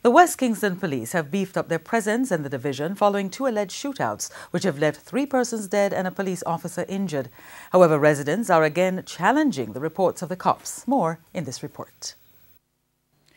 The West Kingston police have beefed up their presence in the division following 2 alleged shootouts, which have left 3 persons dead and a police officer injured. However, residents are again challenging the reports of the cops. More in this report.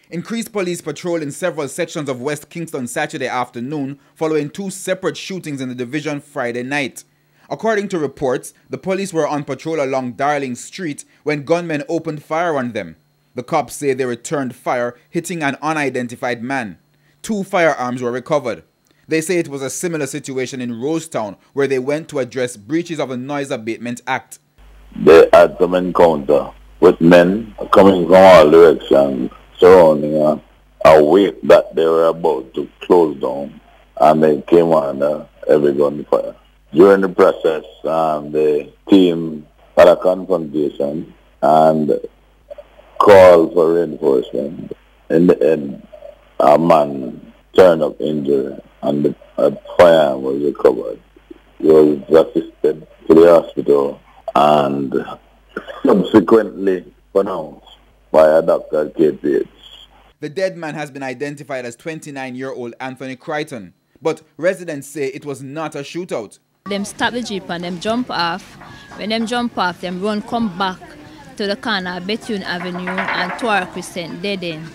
Increased police patrol in several sections of West Kingston Saturday afternoon following 2 separate shootings in the division Friday night. According to reports, the police were on patrol along Darling Street when gunmen opened fire on them. The cops say they returned fire, hitting an unidentified man. 2 firearms were recovered. They say it was a similar situation in Rosetown, where they went to address breaches of the Noise Abatement Act. They had some encounter with men coming from all directions surrounding a wake that they were about to close down, and they came under heavy gunfire. During the process, the team had a confrontation and called for reinforcement. In the end, a man turned up injured and a firearm was recovered. He was assisted to the hospital and subsequently pronounced by a doctor at KPH. The dead man has been identified as 29-year-old Anthony Crichton, but residents say it was not a shootout. Them stop the jeep and them jump off. When them jump off, them run come back to the corner of Bethune Avenue and Tora Crescent, dead end.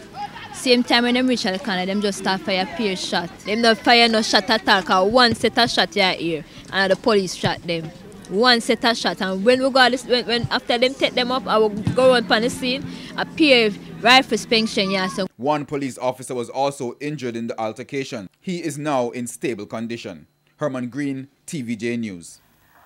Same time when them reach at the corner, them just start fire peer shot. Them not fire no shot at all, cause one set of shot here and the police shot them. One set of shot, and when we go when after them take them up, I will go on the scene, a peer rifle suspension, yeah. So 1 police officer was also injured in the altercation. He is now in stable condition. Herman Green, TVJ News.